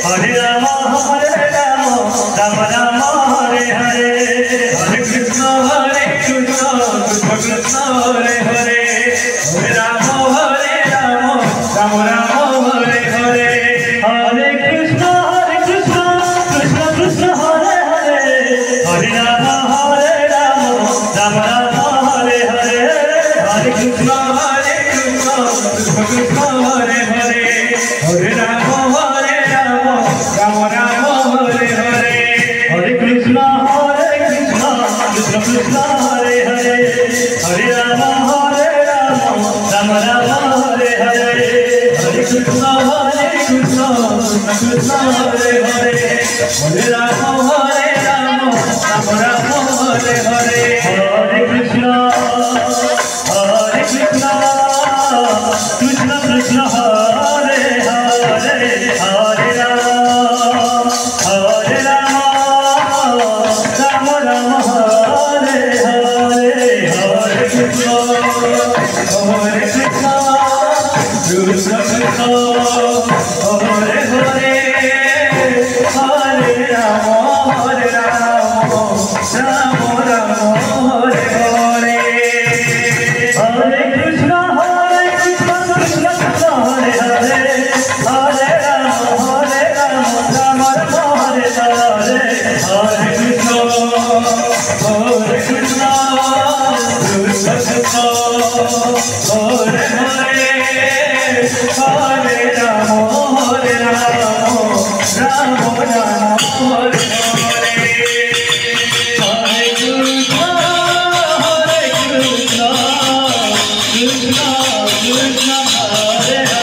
Hare Rama Rama Rama Hare Hare Hare Rama, Rama Rama Hare Hare, Hare Krishna Krishna Krishna Hare Hare, Hare Rama Rama Rama Hare Hare, Hare Krishna Krishna Krishna Hare Hare, Hare Rama Rama Rama Hare Hare, Hare Krishna Krishna Krishna Hare Hare, Hare Rama Rama Rama Hare Hare, Hare Krishna Krishna Krishna Hare Hare, Hare Rama Rama Rama Hare Hare, Hare Krishna Krishna Krishna Hare Hare, Hare Rama Rama Rama Hare Hare, Hare Krishna Krishna Krishna Hare Hare, Hare Rama Rama Hare Hare, Hare Krishna Krishna Krishna Hare Hare, Hare Rama Rama Rama Hare Hare, Hare Krishna Krishna Krishna Hare Hare,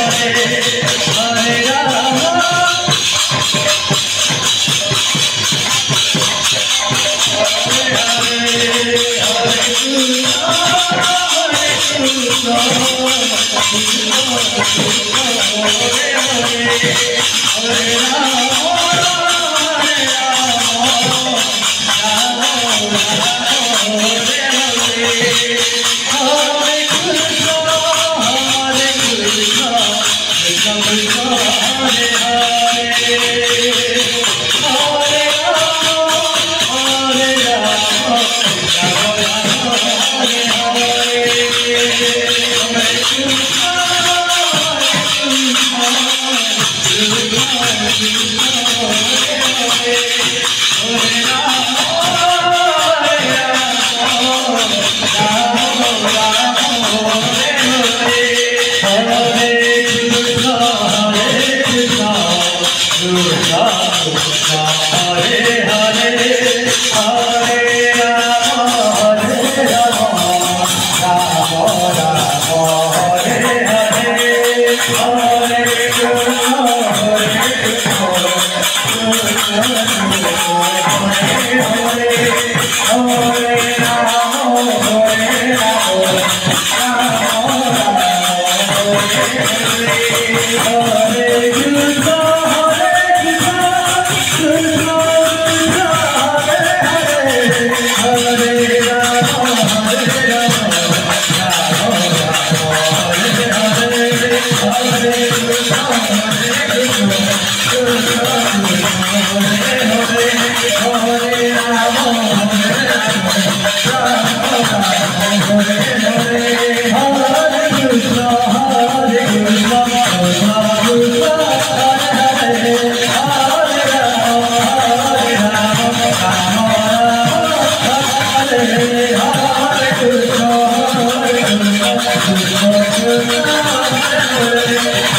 Hare Rama Hare